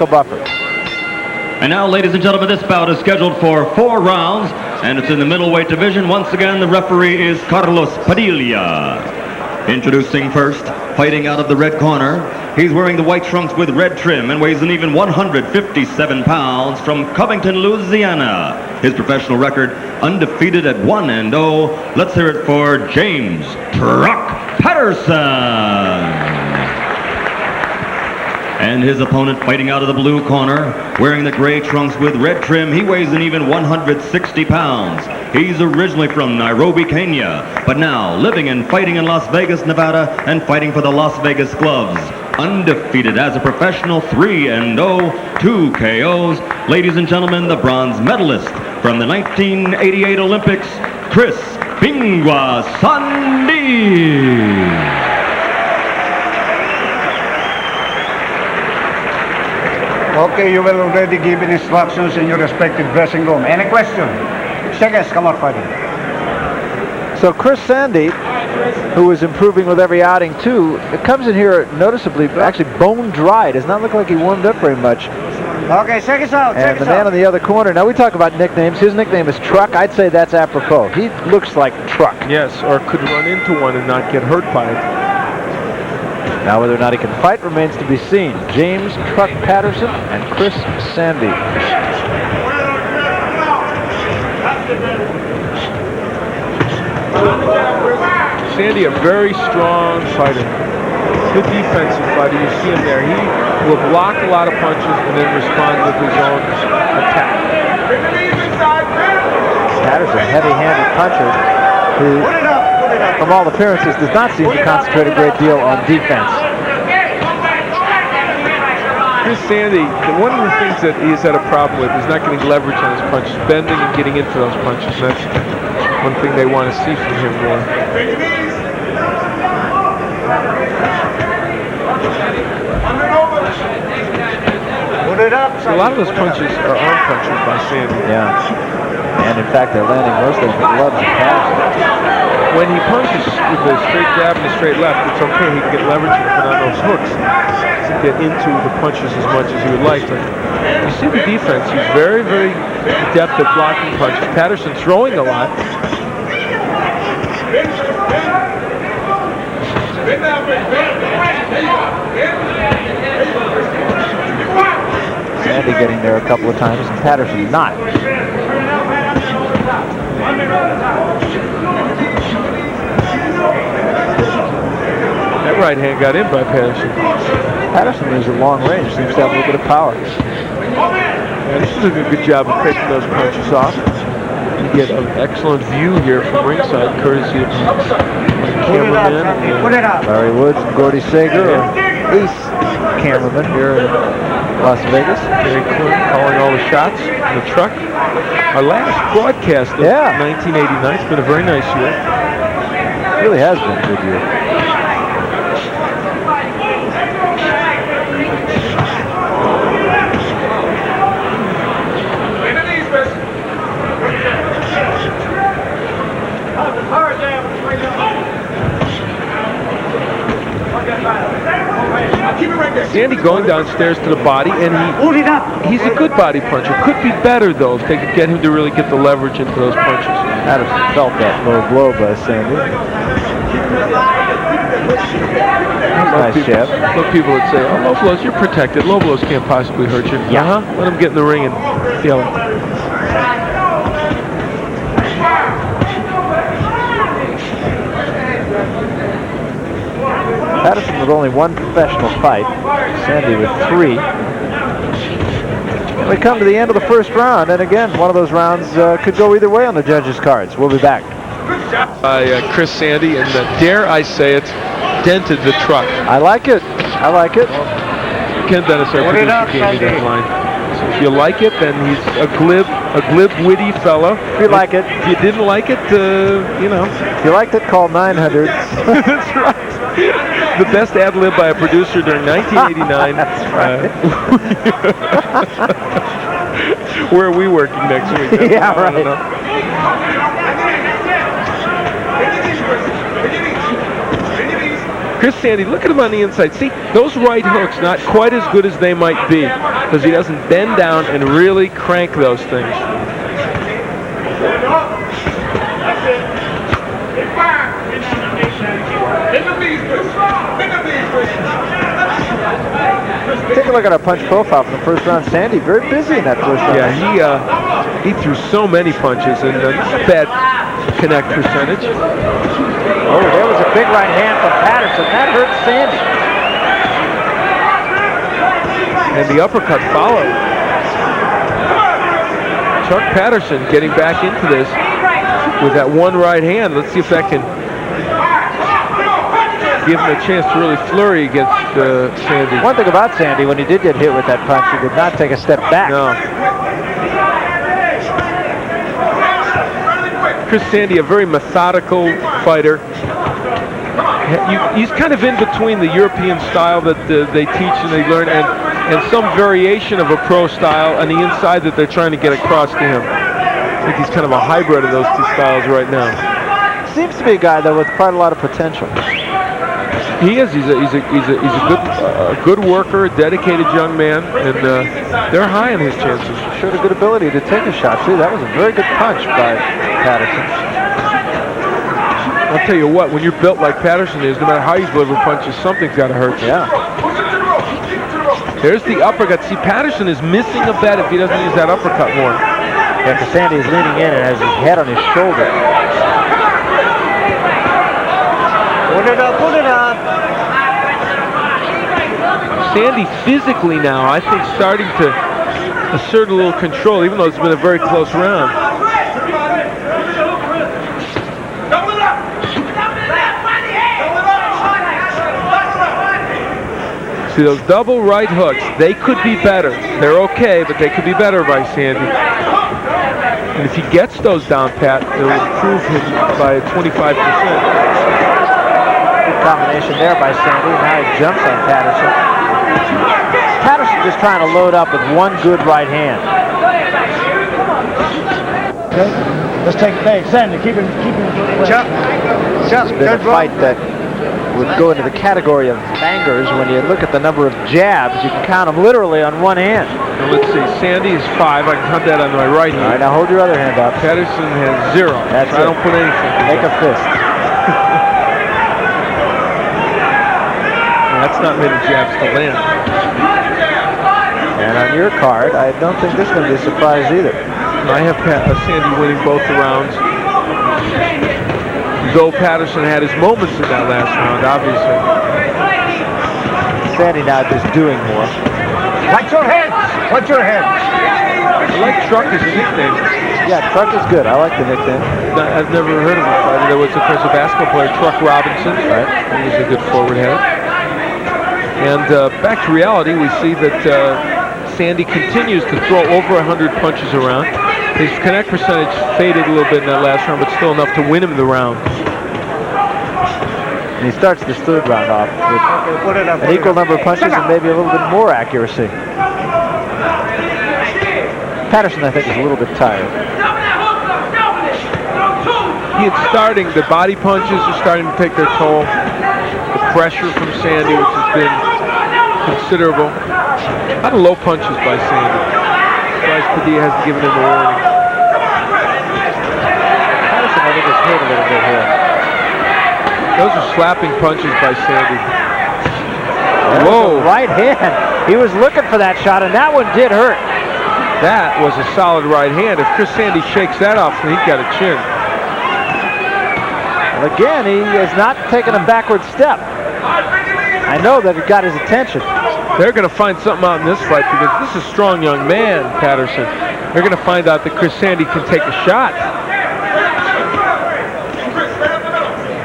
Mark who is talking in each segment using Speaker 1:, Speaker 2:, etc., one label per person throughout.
Speaker 1: buffer.
Speaker 2: And now, ladies and gentlemen, this bout is scheduled for 4 rounds, and it's in the middleweight division. Once again, the referee is Carlos Padilla. Introducing first, fighting out of the red corner, he's wearing the white trunks with red trim and weighs an even 157 pounds from Covington, Louisiana. His professional record, undefeated at 1-0. Let's hear it for James Truck Patterson. And his opponent fighting out of the blue corner, wearing the gray trunks with red trim, he weighs an even 160 pounds. He's originally from Nairobi, Kenya, but now living and fighting in Las Vegas, Nevada, and fighting for the Las Vegas Gloves. Undefeated as a professional, 3-0, 2 KOs. Ladies and gentlemen, the bronze medalist from the 1988 Olympics, Chris Bingwa Sande.
Speaker 3: Okay, you will already give instructions in your respective dressing room. Any question? Seconds, come on, fighting.
Speaker 1: So Chris Sande, who is improving with every outing too, it comes in here noticeably, actually bone dry. Does not look like he warmed up very much.
Speaker 3: Okay, seconds out.
Speaker 1: And the man on the other corner, now we talk about nicknames. His nickname is Truck. I'd say that's apropos. He looks like Truck.
Speaker 4: Yes, or could run into one and not get hurt by it.
Speaker 1: Now whether or not he can fight remains to be seen. James Truck Patterson and Chris Sande.
Speaker 4: Sande, a very strong fighter. Good defensive fighter. You see him there. He will block a lot of punches and then respond with his own attack.
Speaker 1: Patterson, heavy-handed puncher, who, from all appearances, does not seem to concentrate a great deal on defense.
Speaker 4: Chris Sande, one of the things that he's had a problem with is not getting leverage on his punches, bending and getting into those punches. And that's one thing they want to see from him more. So a lot of those punches are arm punches by Sande.
Speaker 1: Yeah. And in fact, they're landing mostly with gloves and Patterson.
Speaker 4: When he punches with a straight jab and a straight left, it's okay. He can get leverage on those hooks to get into the punches as much as he would like. But you see the defense. He's very, very adept at blocking punches. Patterson throwing a lot.
Speaker 1: Sande getting there a couple of times, and Patterson not.
Speaker 4: That right hand got in by Patterson.
Speaker 1: Patterson is at long range, seems to have a little bit of power.
Speaker 4: Yeah, this is a good job of picking those punches off. You get an excellent view here from ringside, courtesy of cameraman
Speaker 1: Larry Woods and Gordy Sager are ace cameramen here in Las Vegas.
Speaker 4: Very cool, calling all the shots in the truck. Our last broadcast of 1989. It's been a very nice year.
Speaker 1: It really has been a good year.
Speaker 4: Sande going downstairs to the body, and he's a good body puncher. Could be better, though, if they could get him to really get the leverage into those punches.
Speaker 1: Patterson felt that low blow by Sande. Nice jab.
Speaker 4: Look, people would say, oh, low blows, you're protected. Low blows can't possibly hurt you.
Speaker 1: Yeah.
Speaker 4: Let him get in the ring and feel it.
Speaker 1: Patterson with only one professional fight, Sande with 3. We come to the end of the first round, and again, one of those rounds could go either way on the judges' cards. We'll be back.
Speaker 4: By Chris Sande, and dare I say it, dented the truck.
Speaker 1: I like it. I like it.
Speaker 4: Ken Dennis, our producer, gave me that line. So if you like it, then he's a glib, witty fellow.
Speaker 1: If you like it.
Speaker 4: If you didn't like it, you know.
Speaker 1: If you liked it, call 900.
Speaker 4: That's right. The best ad-lib by a producer during 1989.
Speaker 1: That's right.
Speaker 4: Where are we working next week?
Speaker 1: Yeah, right.
Speaker 4: Chris Sande, look at him on the inside. See, those right hooks, not quite as good as they might be, because he doesn't bend down and really crank those things.
Speaker 1: Take a look at our punch profile from the first round. Sande, very busy in that first round.
Speaker 4: Yeah, he threw so many punches and bad connect percentage.
Speaker 1: Oh, there was a big right hand from Patterson. That hurt Sande.
Speaker 4: And the uppercut followed. Chuck Patterson getting back into this with that one right hand. Let's see if that can give him a chance to really flurry against Sande.
Speaker 1: One thing about Sande, when he did get hit with that punch, he did not take a step back.
Speaker 4: No. Chris Sande, a very methodical fighter. He's kind of in between the European style that they teach and they learn and some variation of a pro style on the inside that they're trying to get across to him. I think he's kind of a hybrid of those two styles right now.
Speaker 1: Seems to be a guy, though, with quite a lot of potential.
Speaker 4: He is. He's a good worker, a dedicated young man, and they're high on his chances.
Speaker 1: Showed a good ability to take a shot, too. That was a very good punch by Patterson.
Speaker 4: I'll tell you what, when you're built like Patterson is, no matter how you deliver punches, something's got to hurt you.
Speaker 1: Yeah.
Speaker 4: There's the uppercut. See, Patterson is missing a bet if he doesn't use that uppercut more.
Speaker 1: Yeah, because Sande is leaning in and has his head on his shoulder.
Speaker 3: Put it up, put it up.
Speaker 4: Sande physically now, I think, starting to assert a little control, even though it's been a very close round. See those double right hooks, they could be better. They're okay, but they could be better by Sande. And if he gets those down pat, it'll improve him by 25%.
Speaker 1: Good combination there by Sande. Now he jumps on Patterson. Patterson just trying to load up with one good right hand.
Speaker 3: Okay, let's take it back. Sande, keep him. Chuck,
Speaker 1: It's been a fight that would go into the category of bangers. When you look at the number of jabs, you can count them literally on one hand.
Speaker 4: Now let's see, Sande is 5. I can count that on my right hand.
Speaker 1: All right, now hold your other hand up.
Speaker 4: Patterson has 0.
Speaker 1: That's
Speaker 4: so I
Speaker 1: it.
Speaker 4: don't put anything.
Speaker 1: Make a fist.
Speaker 4: That's not many jabs to land.
Speaker 1: And on your card, I don't think this is going to be a surprise either.
Speaker 4: I have Sande winning both the rounds. Though Patterson had his moments in that last round, obviously.
Speaker 1: Sande now just doing more.
Speaker 3: watch your heads. Watch your heads.
Speaker 4: I like Truck as a nickname.
Speaker 1: Yeah, Truck is good. I like the nickname.
Speaker 4: I've never heard of him fighter. There was, of course, a basketball player, Truck Robinson.
Speaker 1: Right.
Speaker 4: He was a good forward head. And back to reality, we see that Sande continues to throw over 100 punches around. His connect percentage faded a little bit in that last round, but still enough to win him the round.
Speaker 1: And he starts this third round off with
Speaker 3: Put it up.
Speaker 1: an equal number of punches and maybe a little bit more accuracy. Patterson, I think, is a little bit tired.
Speaker 4: The body punches are starting to take their toll. The pressure from Sande, which has been considerable. A lot of low punches by Sande. Padilla hasn't given him a warning.
Speaker 1: Patterson, I think, is hurt a little bit here.
Speaker 4: Those are slapping punches by Sande.
Speaker 1: That
Speaker 4: Whoa.
Speaker 1: was a right hand. He was looking for that shot, and that one did hurt.
Speaker 4: That was a solid right hand. If Chris Sande shakes that off, then he's got a chin.
Speaker 1: Well, again, he has not taken a backward step. I know that it got his attention.
Speaker 4: They're going to find something out in this fight because this is a strong young man, Patterson. They're going to find out that Chris Sande can take a shot.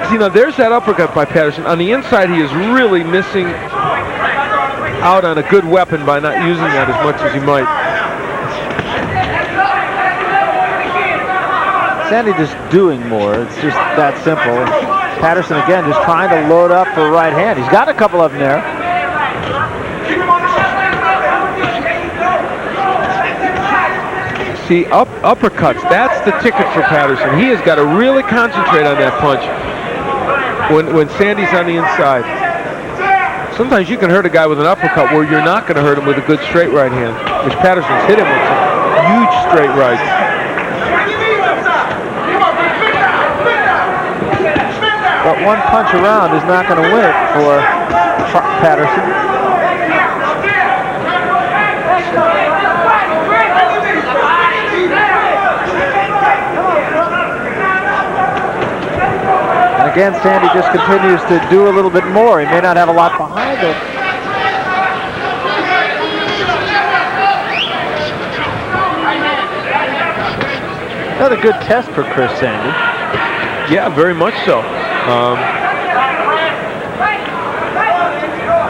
Speaker 4: See, now there's that uppercut by Patterson. On the inside, he is really missing out on a good weapon by not using that as much as he might.
Speaker 1: Sande just doing more. It's just that simple. Patterson, again, just trying to load up for a right hand. He's got a couple of them there.
Speaker 4: See, uppercuts, that's the ticket for Patterson. He has got to really concentrate on that punch. when Sandy's on the inside. Sometimes you can hurt a guy with an uppercut where you're not going to hurt him with a good straight right hand, which Patterson's hit him with some huge straight rights.
Speaker 1: But one punch around is not going to win it for Patterson. And again, Sande just continues to do a little bit more. He may not have a lot behind it. Another good test for Chris Sande.
Speaker 4: Yeah, very much so.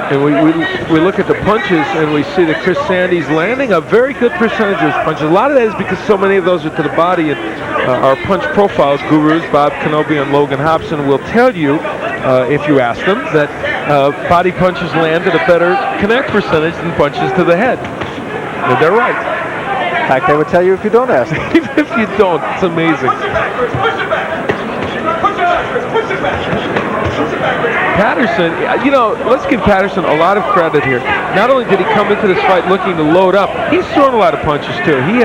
Speaker 4: And we look at the punches and we see that Chris Sande's landing a very good percentage of his punches. A lot of that is because so many of those are to the body, and our punch profiles gurus, Bob Kenobi and Logan Hobson, will tell you, if you ask them, that body punches land at a better connect percentage than punches to the head. And they're right.
Speaker 1: In fact, they would tell you if you don't ask them.
Speaker 4: Even if you don't, it's amazing. Patterson, you know, let's give Patterson a lot of credit here. Not only did he come into this fight looking to load up, he's thrown a lot of punches too. He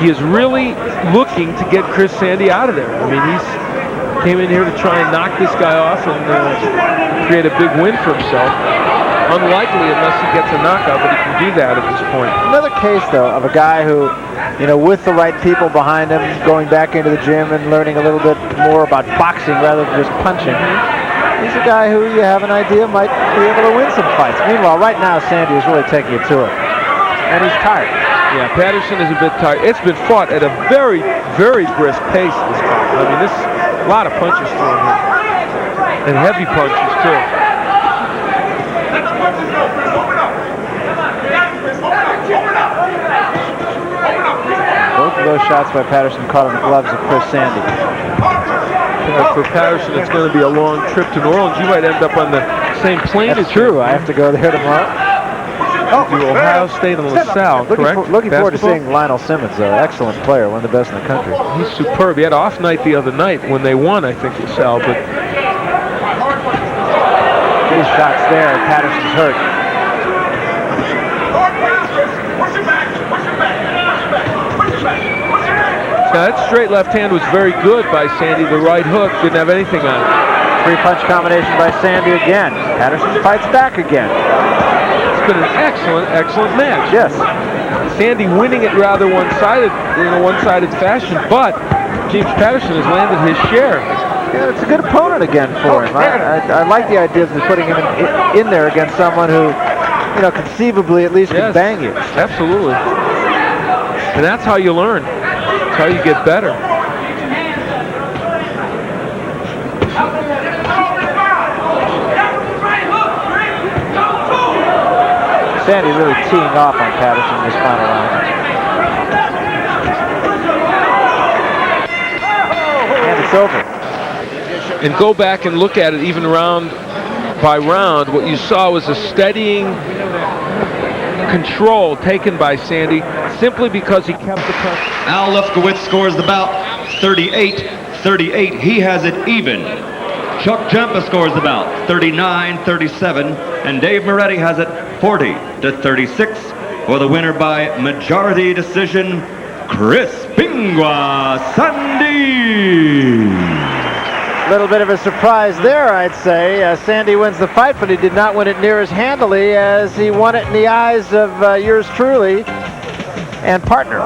Speaker 4: is really looking to get Chris Sande out of there. I mean, he's came in here to try and knock this guy off and create a big win for himself. Unlikely unless he gets a knockout, but he can do that at this point.
Speaker 1: Another case, though, of a guy who, you know, with the right people behind him, going back into the gym and learning a little bit more about boxing rather than just punching. He's a guy who you have an idea might be able to win some fights. Meanwhile, right now, Sande is really taking it to him. And he's tired.
Speaker 4: Yeah, Patterson is a bit tired. It's been fought at a very, very brisk pace this fight. I mean, this a lot of punches thrown here. And heavy punches, too.
Speaker 1: Both of those shots by Patterson caught on the gloves of Chris Sande.
Speaker 4: For Patterson, it's going to be a long trip to New Orleans. You might end up on the same plane as
Speaker 1: That's true. I have to go there tomorrow.
Speaker 4: to Ohio State and LaSalle, correct?
Speaker 1: Looking forward to seeing Lionel Simmons, though. Excellent player, one of the best in the country.
Speaker 4: He's superb. He had an off night the other night when they won, I think, LaSalle. But
Speaker 1: these shots there, Patterson's hurt.
Speaker 4: Now, that straight left hand was very good by Sande. The right hook didn't have anything on it.
Speaker 1: Three-punch combination by Sande again. Patterson fights back again.
Speaker 4: It's been an excellent, excellent match.
Speaker 1: Yes.
Speaker 4: Sande winning it rather one-sided, in a one-sided fashion, but James Patterson has landed his share.
Speaker 1: Yeah, it's a good opponent again for him. I like the idea of putting him in there against someone who, you know, conceivably at least can bang you.
Speaker 4: Absolutely. And that's how you learn. That's how you get better.
Speaker 1: Sande really teeing off on Patterson in this final round. And it's over.
Speaker 4: And go back and look at it even round by round. What you saw was a steadying control taken by Sande simply because he kept the pressure.
Speaker 2: Al Lefkowitz scores the bout 38-38. He has it even. Chuck Champa scores the bout 39-37. And Dave Moretti has it 40-36 for the winner by majority decision, Chris Bingwa Sande.
Speaker 1: Little bit of a surprise there, I'd say. Sande wins the fight, but he did not win it near as handily as he won it in the eyes of yours truly and partner.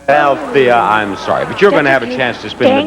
Speaker 5: Althea, I'm sorry, but you're going to have a chance to spin the